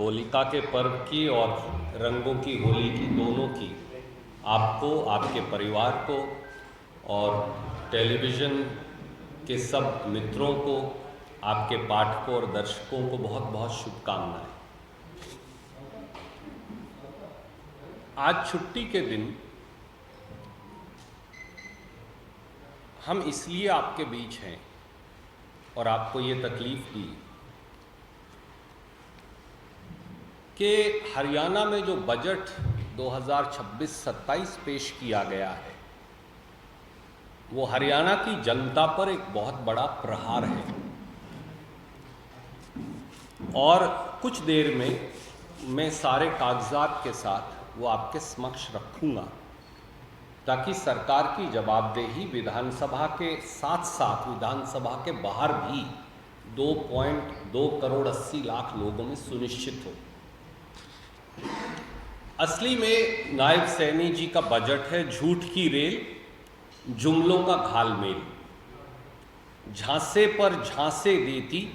होलिका के पर्व की और रंगों की होली की, दोनों की, आपको, आपके परिवार को और टेलीविज़न के सब मित्रों को, आपके पाठकों और दर्शकों को बहुत बहुत शुभकामनाएं। आज छुट्टी के दिन हम इसलिए आपके बीच हैं और आपको ये तकलीफ दी कि हरियाणा में जो बजट 2026-27 पेश किया गया है वो हरियाणा की जनता पर एक बहुत बड़ा प्रहार है। और कुछ देर में मैं सारे कागजात के साथ वो आपके समक्ष रखूँगा ताकि सरकार की जवाबदेही विधानसभा के साथ साथ विधानसभा के बाहर भी 2.2 करोड़ 80 लाख लोगों में सुनिश्चित हो। असली में नायब सैनी जी का बजट है झूठ की रेल, जुमलों का घालमेल। झांसे पर झांसे देती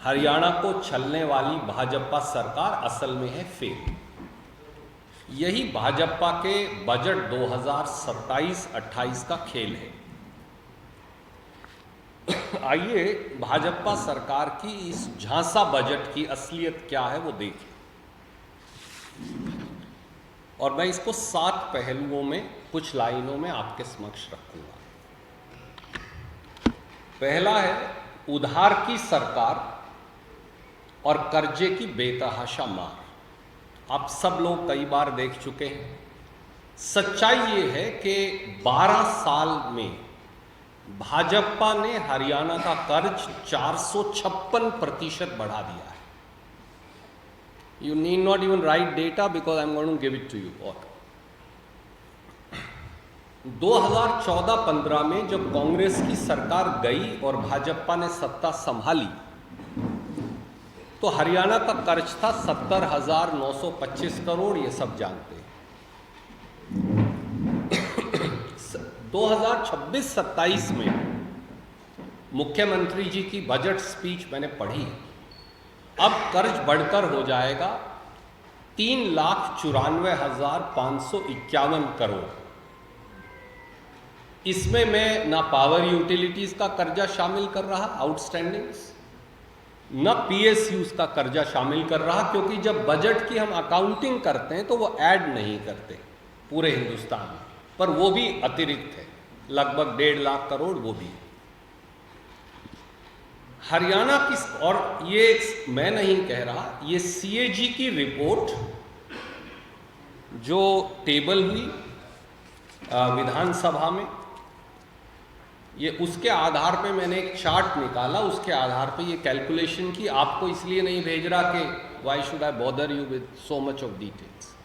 हरियाणा को चलने वाली भाजपा सरकार असल में है फेल। यही भाजपा के बजट 2027-28 का खेल है। आइए भाजपा सरकार की इस झांसा बजट की असलियत क्या है वो देखें। और मैं इसको 7 पहलुओं में कुछ लाइनों में आपके समक्ष रखूंगा। पहला है उधार की सरकार और कर्जे की बेतहाशा मार। आप सब लोग कई बार देख चुके हैं। सच्चाई ये है कि 12 साल में भाजपा ने हरियाणा का कर्ज 456% बढ़ा दिया है। You need not even write data because I'm going to give it to you. और 2014-15 में जब कांग्रेस की सरकार गई और भाजपा ने सत्ता संभाली तो हरियाणा का कर्ज था 70,925 करोड़, ये सब जानते हैं। 2026-27 में मुख्यमंत्री जी की बजट स्पीच मैंने पढ़ी। अब कर्ज बढ़कर हो जाएगा 3,94,551 करोड़। इसमें मैं ना पावर यूटिलिटीज का कर्जा शामिल कर रहा आउटस्टैंडिंग्स, न पीएसयूज का कर्जा शामिल कर रहा, क्योंकि जब बजट की हम अकाउंटिंग करते हैं तो वो ऐड नहीं करते पूरे हिंदुस्तान में, पर वो भी अतिरिक्त है, लगभग 1.5 लाख करोड़ वो भी। हरियाणा की, और ये मैं नहीं कह रहा, ये सीएजी की रिपोर्ट जो टेबल हुई विधानसभा में, ये उसके आधार पे मैंने एक चार्ट निकाला, उसके आधार पे ये कैलकुलेशन की। आपको इसलिए नहीं भेज रहा कि why should I bother you with so much of details.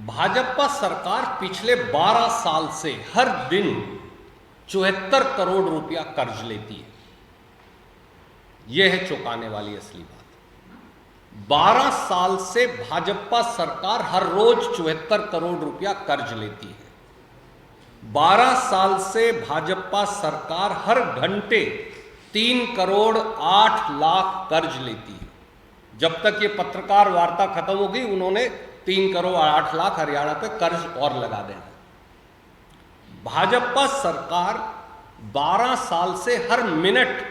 Bhajpa सरकार पिछले 12 साल से हर दिन 74 करोड़ रुपया कर्ज लेती है। यह है चौंकाने वाली असली बात। 12 साल से भाजपा सरकार हर रोज 74 करोड़ रुपया कर्ज लेती है। 12 साल से भाजपा सरकार हर घंटे 3 करोड़ 8 लाख कर्ज लेती है। जब तक ये पत्रकार वार्ता खत्म होगी उन्होंने 3 करोड़ 8 लाख हरियाणा पे कर्ज और लगा देना। भाजपा सरकार 12 साल से हर मिनट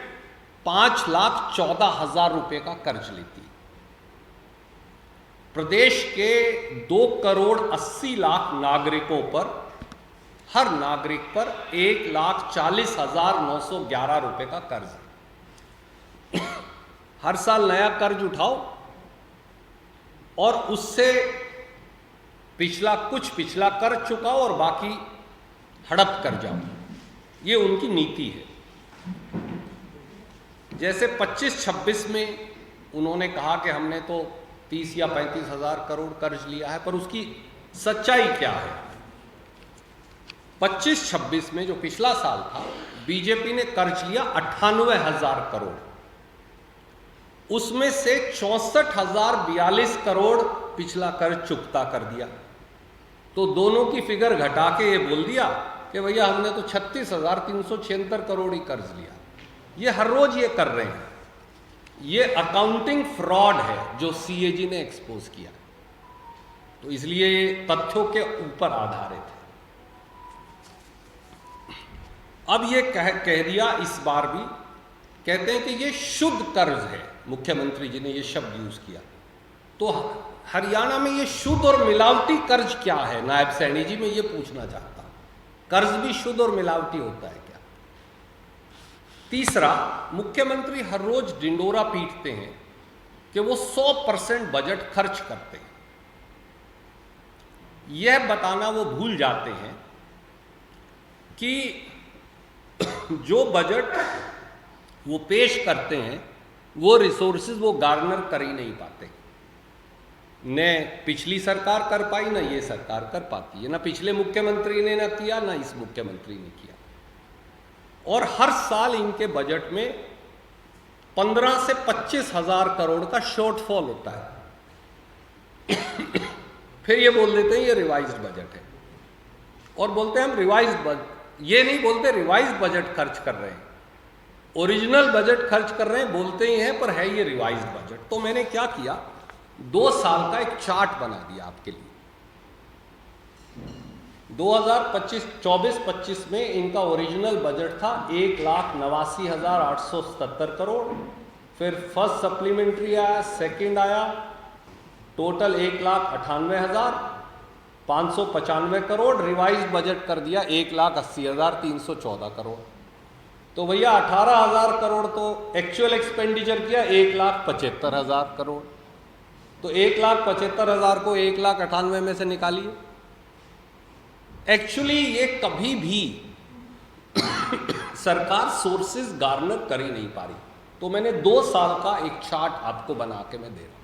5,14,000 रुपए का कर्ज लेती है। प्रदेश के 2 करोड़ 80 लाख नागरिकों पर, हर नागरिक पर 1,40,911 रुपए का कर्ज है। हर साल नया कर्ज उठाओ और उससे पिछला कर्ज चुकाओ और बाकी हड़प कर जाओ। ये उनकी नीति है। जैसे 25-26 में उन्होंने कहा कि हमने तो 30 या 35 हजार करोड़ कर्ज लिया है, पर उसकी सच्चाई क्या है? 25-26 में जो पिछला साल था, बीजेपी ने कर्ज लिया 98,000 करोड़। उसमें से 64,042 करोड़ पिछला कर्ज चुकता कर दिया। तो दोनों की फिगर घटा के ये बोल दिया कि भैया हमने तो 36,376 करोड़ ही कर्ज लिया। ये हर रोज ये कर रहे हैं। ये अकाउंटिंग फ्रॉड है जो सीएजी ने एक्सपोज किया, तो इसलिए ये तथ्यों के ऊपर आधारित है। अब ये कह दिया, इस बार भी कहते हैं कि ये शुद्ध कर्ज है, मुख्यमंत्री जी ने ये शब्द यूज किया। तो हरियाणा में ये शुद्ध और मिलावटी कर्ज क्या है, नायब सैनी जी, मैं ये पूछना चाहता हूं। कर्ज भी शुद्ध और मिलावटी होता है क्या? तीसरा, मुख्यमंत्री हर रोज डिंडोरा पीटते हैं कि वो 100% बजट खर्च करते हैं। यह बताना वो भूल जाते हैं कि जो बजट वो पेश करते हैं वो रिसोर्सेज वो गार्नर कर ही नहीं पाते। न पिछली सरकार कर पाई, ना ये सरकार कर पाती है, ना पिछले मुख्यमंत्री ने ना किया, ना इस मुख्यमंत्री ने किया। और हर साल इनके बजट में 15 से 25 हजार करोड़ का शॉर्टफॉल होता है। फिर ये बोल देते हैं ये रिवाइज्ड बजट है, और बोलते हैं हम रिवाइज्ड बजट, ये नहीं बोलते रिवाइज्ड बजट खर्च कर रहे हैं, ओरिजिनल बजट खर्च कर रहे हैं बोलते ही हैं, पर है ये रिवाइज्ड बजट। तो मैंने क्या किया, 2 साल का एक चार्ट बना दिया आपके लिए। 2024-25 में इनका ओरिजिनल बजट था 1,89,877 करोड़। फिर फर्स्ट सप्लीमेंट्री आया, सेकंड आया, टोटल 1,98,595 करोड़। रिवाइज्ड बजट कर दिया 1,80,314 करोड़। तो भैया 18,000 करोड़ तो एक्चुअल एक्सपेंडिचर किया 1,75,000 करोड़। तो 1,75,000 को 1,98,000 में से निकालिए। एक्चुअली ये कभी भी सरकार सोर्सेज गार्नर कर ही नहीं पा रही। तो मैंने 2 साल का एक चार्ट आपको बना के मैं दे रहा हूं।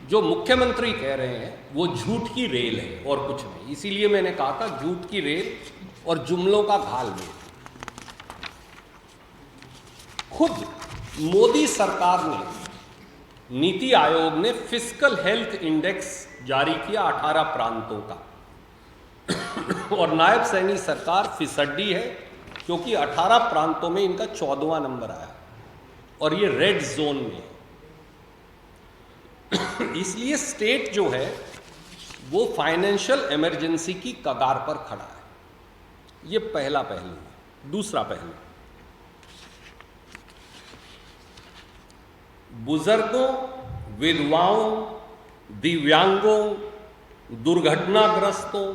जो मुख्यमंत्री कह रहे हैं वो झूठ की रेल है और कुछ नहीं। इसीलिए मैंने कहा था झूठ की रेल और जुमलों का घालमेल। खुद मोदी सरकार ने, नीति आयोग ने फिस्कल हेल्थ इंडेक्स जारी किया 18 प्रांतों का, और नायब सैनी सरकार फिसड्डी है क्योंकि 18 प्रांतों में इनका 14वां नंबर आया और ये रेड जोन में है। इसलिए स्टेट जो है वो फाइनेंशियल इमरजेंसी की कगार पर खड़ा है। ये पहला पहलू है। दूसरा पहलू, बुजुर्गों, विधवाओं, दिव्यांगों, दुर्घटनाग्रस्तों,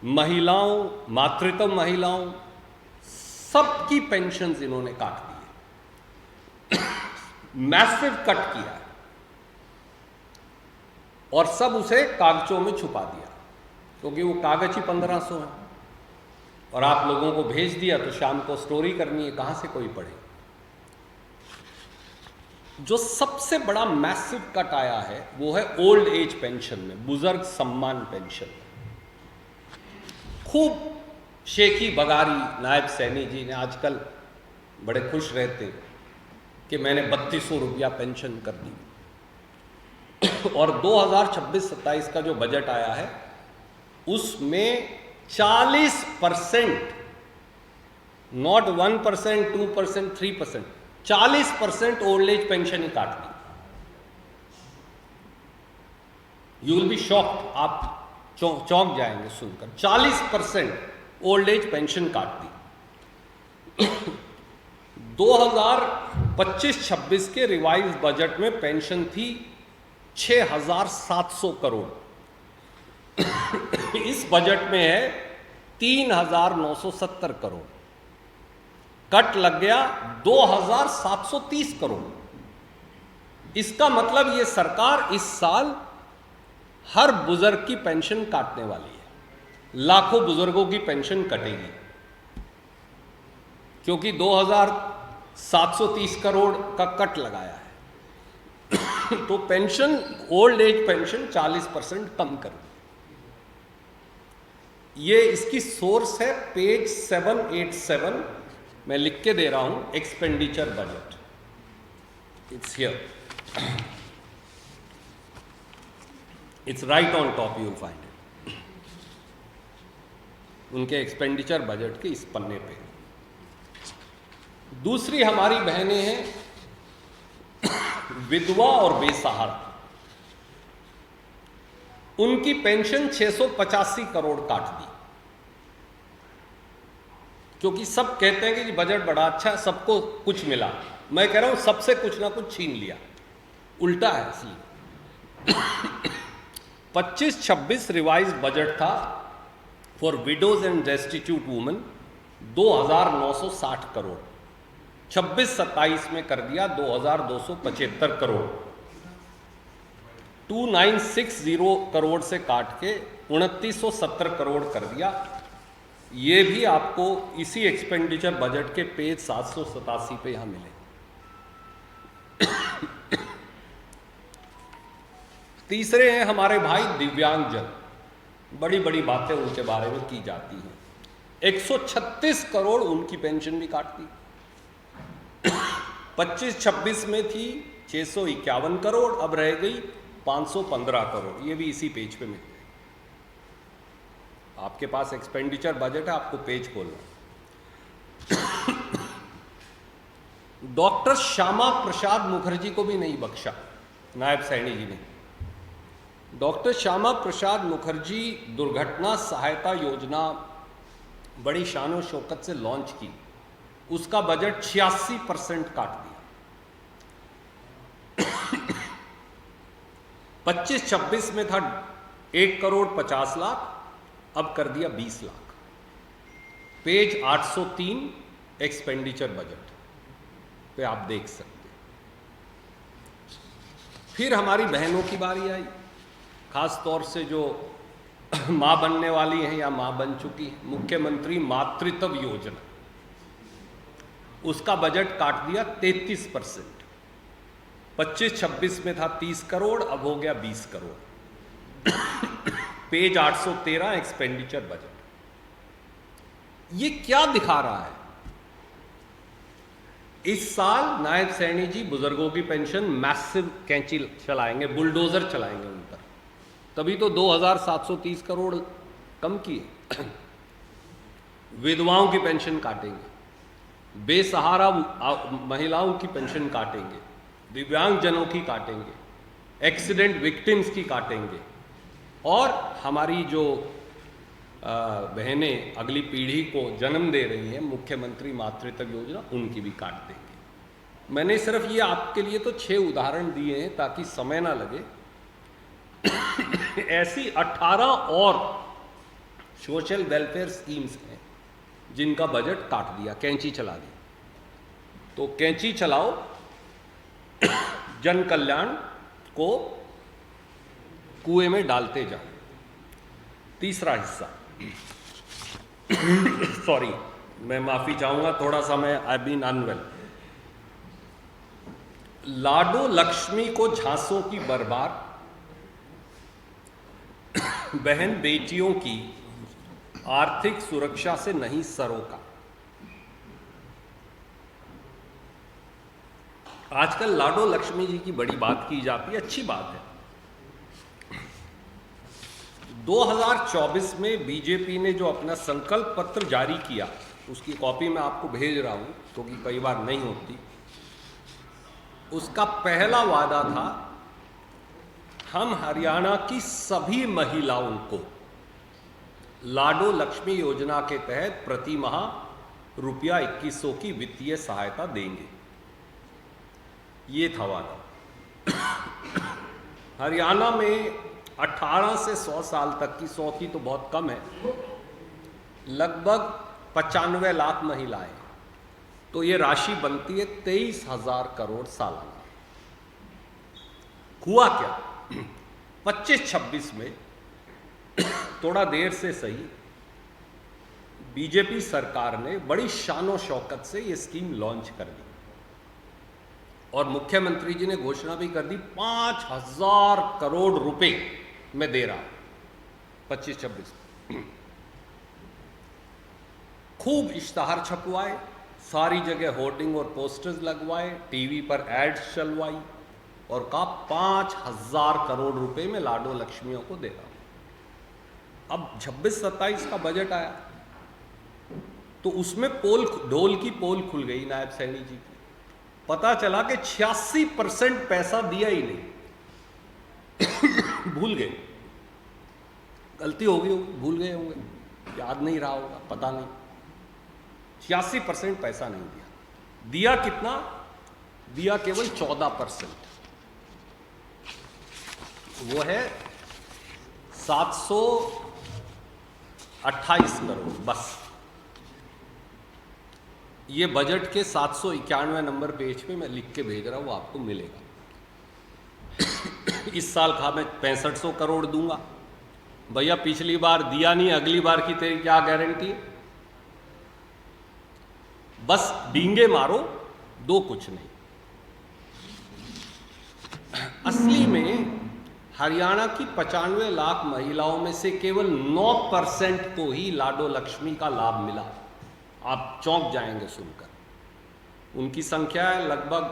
महिलाओं, मातृत्व महिलाओं, सबकी पेंशन्स इन्होंने काट दी है। मैसिव कट किया है और सब उसे कागजों में छुपा दिया, क्योंकि वो कागज ही 1500 है और आप लोगों को भेज दिया तो शाम को स्टोरी करनी है, कहां से कोई पढ़े। जो सबसे बड़ा मैसिव कट आया है वो है ओल्ड एज पेंशन में, बुजुर्ग सम्मान पेंशन। खूब शेखी बगारी नायब सैनी जी ने आजकल बड़े खुश रहते कि मैंने 3200 रुपया पेंशन कर दी। और 2026-27 का जो बजट आया है उसमें 40%, नॉट 1%, 2%, 3%, 40% ओल्ड एज पेंशन ही काट दी। यू विल बी शॉक्ड, आप चौंक जाएंगे सुनकर। 40% ओल्ड एज पेंशन काट दी। 2025-26 के रिवाइज बजट में पेंशन थी 6,700 करोड़। इस बजट में है 3,970 करोड़। कट लग गया 2,730 करोड़। इसका मतलब ये सरकार इस साल हर बुजुर्ग की पेंशन काटने वाली है। लाखों बुजुर्गों की पेंशन कटेगी, क्योंकि 2,730 करोड़ का कट लगाया है। तो पेंशन, ओल्ड एज पेंशन 40% कम कर दी। ये इसकी सोर्स है पेज 787, मैं लिख के दे रहा हूं, expenditure budget, it's here, it's right on top, you find it. उनके एक्सपेंडिचर बजट के इस पन्ने पे। दूसरी हमारी बहनें हैं विधवा और बेसहारा, उनकी पेंशन 685 करोड़ काट दी, क्योंकि सब कहते हैं कि बजट बड़ा अच्छा है, सबको कुछ मिला। मैं कह रहा हूं सबसे कुछ ना कुछ छीन लिया, उल्टा है। इसलिए 25-26 रिवाइज बजट था for widows and destitute women 2,960 crore, 26-27 में कर दिया 2,275 करोड़, 2,960 करोड़ से काट के 2,970 करोड़ कर दिया। ये भी आपको इसी एक्सपेंडिचर बजट के पेज 787 पे यहां मिले। तीसरे हैं हमारे भाई दिव्यांगजन, बड़ी बड़ी बातें उनके बारे में की जाती हैं। 136 करोड़ उनकी पेंशन भी काट दी। 25-26 में थी 651 करोड़, अब रह गई 515 करोड़। ये भी इसी पेज पे मिलते हैं। आपके पास एक्सपेंडिचर बजट है, आपको पेज खोलना। डॉक्टर श्यामा प्रसाद मुखर्जी को भी नहीं बख्शा नायब सैनी जी ने। डॉक्टर श्यामा प्रसाद मुखर्जी दुर्घटना सहायता योजना बड़ी शानो शौकत से लॉन्च की, उसका बजट 86% काट दिया। 25-26 में था 1,50,00,000, अब कर दिया 20 लाख। पेज 803 एक्सपेंडिचर बजट पे आप देख सकते हैं। फिर हमारी बहनों की बारी आई, खास तौर से जो मां बनने वाली हैं या मां बन चुकी हैं। मुख्यमंत्री मातृत्व योजना, उसका बजट काट दिया 33%। 25-26 में था 30 करोड़, अब हो गया 20 करोड़। Page 813 expenditure budget. ये क्या दिखा रहा है? इस साल नायब सैनी जी बुजुर्गों की पेंशन मैसिव कैंची चलाएंगे, बुलडोजर चलाएंगे उन पर, तभी तो 2,730 करोड़ कम किए। विधवाओं की पेंशन काटेंगे, बेसहारा महिलाओं की पेंशन काटेंगे, दिव्यांगजनों की काटेंगे, एक्सीडेंट विक्टिम्स की काटेंगे, और हमारी जो बहनें अगली पीढ़ी को जन्म दे रही हैं, मुख्यमंत्री मातृत्व योजना, उनकी भी काट देंगे। मैंने सिर्फ ये आपके लिए तो 6 उदाहरण दिए हैं ताकि समय ना लगे। ऐसी 18 और सोशल वेलफेयर स्कीम्स हैं जिनका बजट काट दिया, कैंची चला दी। तो कैंची चलाओ, जन कल्याण को कुएं में डालते जाओ। तीसरा हिस्सा सॉरी, मैं माफी चाहूंगा, थोड़ा सा मैं आई बीन अनवेल। लाडो लक्ष्मी को झांसों की बर्बाद, बहन बेटियों की आर्थिक सुरक्षा से नहीं सरोका। आजकल लाडो लक्ष्मी जी की बड़ी बात की जाती है, अच्छी बात है। 2024 में बीजेपी ने जो अपना संकल्प पत्र जारी किया, उसकी कॉपी मैं आपको भेज रहा हूं क्योंकि कई बार नहीं होती। उसका पहला वादा था, हम हरियाणा की सभी महिलाओं को लाडो लक्ष्मी योजना के तहत प्रति माह रुपया 2100 की वित्तीय सहायता देंगे। ये था वादा। हरियाणा में 18 से 100 साल तक की, 100 की तो बहुत कम है, लगभग 95 लाख महिलाएं, तो ये राशि बनती है 23,000 करोड़ सालाना। हुआ क्या? 25-26 में थोड़ा देर से सही बीजेपी सरकार ने बड़ी शानो शौकत से ये स्कीम लॉन्च कर दी, और मुख्यमंत्री जी ने घोषणा भी कर दी 5,000 करोड़ रुपए में दे रहा 25-26। खूब इश्तहार छपवाए, सारी जगह होर्डिंग और पोस्टर्स लगवाए, टीवी पर एड्स चलवाई, और कहा 5,000 करोड़ रुपए में लाडो लक्ष्मियों को दे रहा हूं। अब 26-27 का बजट आया तो उसमें ढोल की पोल खुल गई नायब सैनी जी की। पता चला कि 86% पैसा दिया ही नहीं। भूल गए, गलती हो गई होगी, भूल गए होंगे, याद नहीं रहा होगा, पता नहीं। 86% पैसा नहीं दिया। दिया कितना? दिया केवल 14%। वो है 728 करोड़ बस। ये बजट के 791 नंबर पेज पे मैं लिख के भेज रहा हूं, वो आपको मिलेगा। इस साल का मैं 6500 करोड़ दूंगा। भैया पिछली बार दिया नहीं, अगली बार की तेरी क्या गारंटी है? बस डींगे मारो, दो कुछ नहीं। असली में हरियाणा की 95 लाख महिलाओं में से केवल 9% को ही लाडो लक्ष्मी का लाभ मिला। आप चौंक जाएंगे सुनकर। उनकी संख्या है लगभग,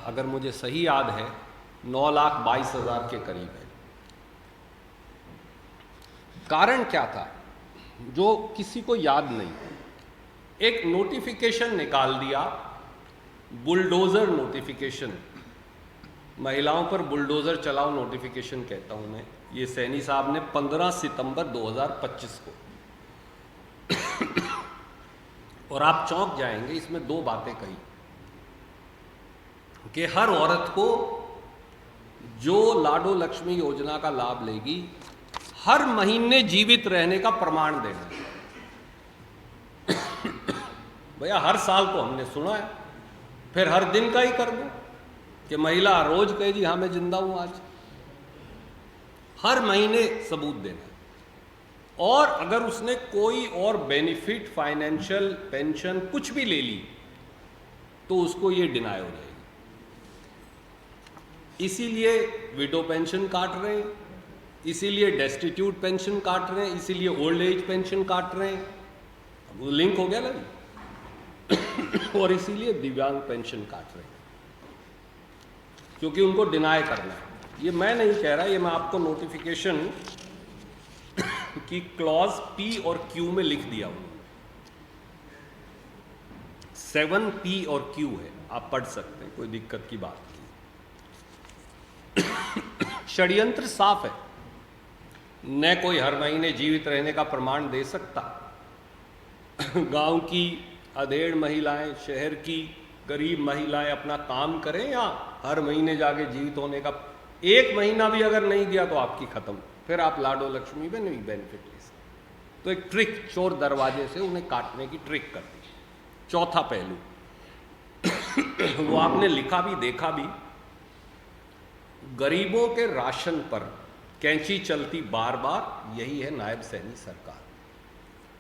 अगर मुझे सही याद है, 9,22,000 के करीब है। कारण क्या था जो किसी को याद नहीं? एक नोटिफिकेशन निकाल दिया, बुलडोजर नोटिफिकेशन, महिलाओं पर बुलडोजर चलाओ नोटिफिकेशन कहता हूं मैं। ये सैनी साहब ने 15 सितंबर 2025 को। और आप चौंक जाएंगे, इसमें दो बातें कही कि हर औरत को जो लाडो लक्ष्मी योजना का लाभ लेगी, हर महीने जीवित रहने का प्रमाण देना। भैया हर साल तो हमने सुना है, फिर हर दिन का ही कर दो कि महिला रोज कहे जी हाँ मैं जिंदा हूं आज। हर महीने सबूत देना। और अगर उसने कोई और बेनिफिट, फाइनेंशियल, पेंशन कुछ भी ले ली तो उसको ये डिनाई हो जाएगी। इसीलिए विडो पेंशन काट रहे हैं, इसीलिए डेस्टिट्यूट पेंशन काट रहे हैं, इसीलिए ओल्ड एज पेंशन काट रहे हैं। वो लिंक हो गया ना। और इसीलिए दिव्यांग पेंशन काट रहे हैं, क्योंकि उनको डिनाई करना है। ये मैं नहीं कह रहा, ये मैं आपको नोटिफिकेशन की क्लॉज पी और क्यू में लिख दिया हूं। 7P और Q है, आप पढ़ सकते हैं, कोई दिक्कत की बात नहीं। षड्यंत्र साफ है। न कोई हर महीने जीवित रहने का प्रमाण दे सकता। गांव की अधेड़ महिलाएं, शहर की गरीब महिलाएं अपना काम करें, या हर महीने जाके जीवित होने का 1 महीना भी अगर नहीं दिया तो आपकी खत्म, फिर आप लाडो लक्ष्मी में नहीं बेनिफिट ले सकते। तो एक ट्रिक, चोर दरवाजे से उन्हें काटने की ट्रिक कर दी। चौथा पहलू वो आपने लिखा भी, देखा भी, गरीबों के राशन पर कैंची चलती बार बार, यही है नायब सैनी सरकार।